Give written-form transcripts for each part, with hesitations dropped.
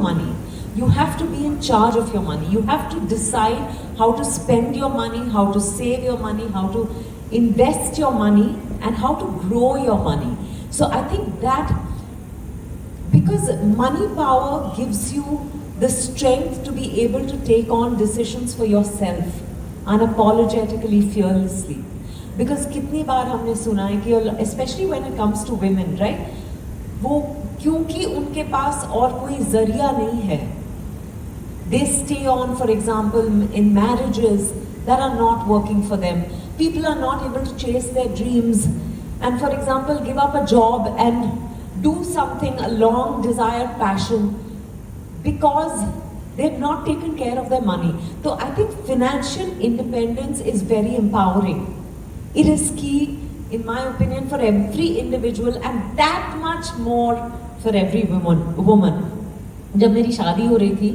money. You have to be in charge of your money. You have to decide how to spend your money, how to save your money, how to invest your money, and how to grow your money. So I think that, because money power gives you the strength to be able to take on decisions for yourself, unapologetically, fearlessly. Because कितनी बार हमने सुना है कि, especially when it comes to women, right? वो क्योंकि उनके पास और कोई जरिया नहीं है, they stay on, for example, in marriages that are not working for them. People are not able to chase their dreams and, for example, give up a job and do something, a long desired passion, because they've not taken care of their money. So I think financial independence is very empowering. It is key, in my opinion, for every individual, and that much more for every woman. जब मेरी शादी हो रही थी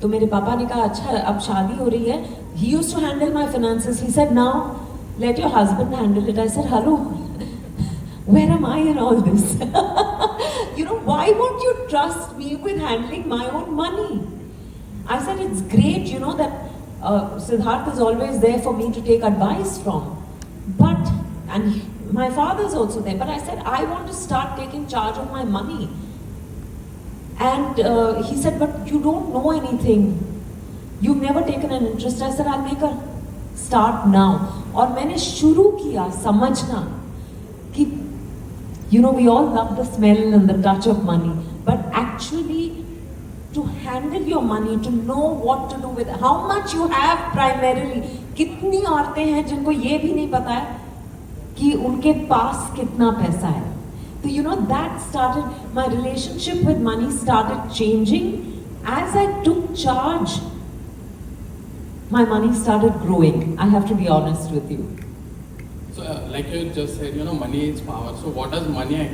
तो मेरे पापा ने कहा अच्छा अब शादी हो रही है. He used to handle my finances. He said, now let your husband handle it. I said, hello, where am I in all this? You know, why won't you trust me with handling my own money? I said, it's great, you know, that Siddharth is always there for me to take advice from. But, and my father's also there, but I said, I want to start taking charge of my money. And he said, but you don't know anything. You've never taken an interest. I said, I'll make a start now. और मैंने शुरू किया समझना कि, you know, we all love the smell and the touch of money, but actually to handle your money, to know what to do with it, how much you have primarily. कितनी औरतें हैं जिनको ये भी नहीं पता है कि उनके पास कितना पैसा है. So you know, that started, my relationship with money started changing as I took charge. My money started growing. I have to be honest with you. So like you just said, you know, money is power. So what does money actually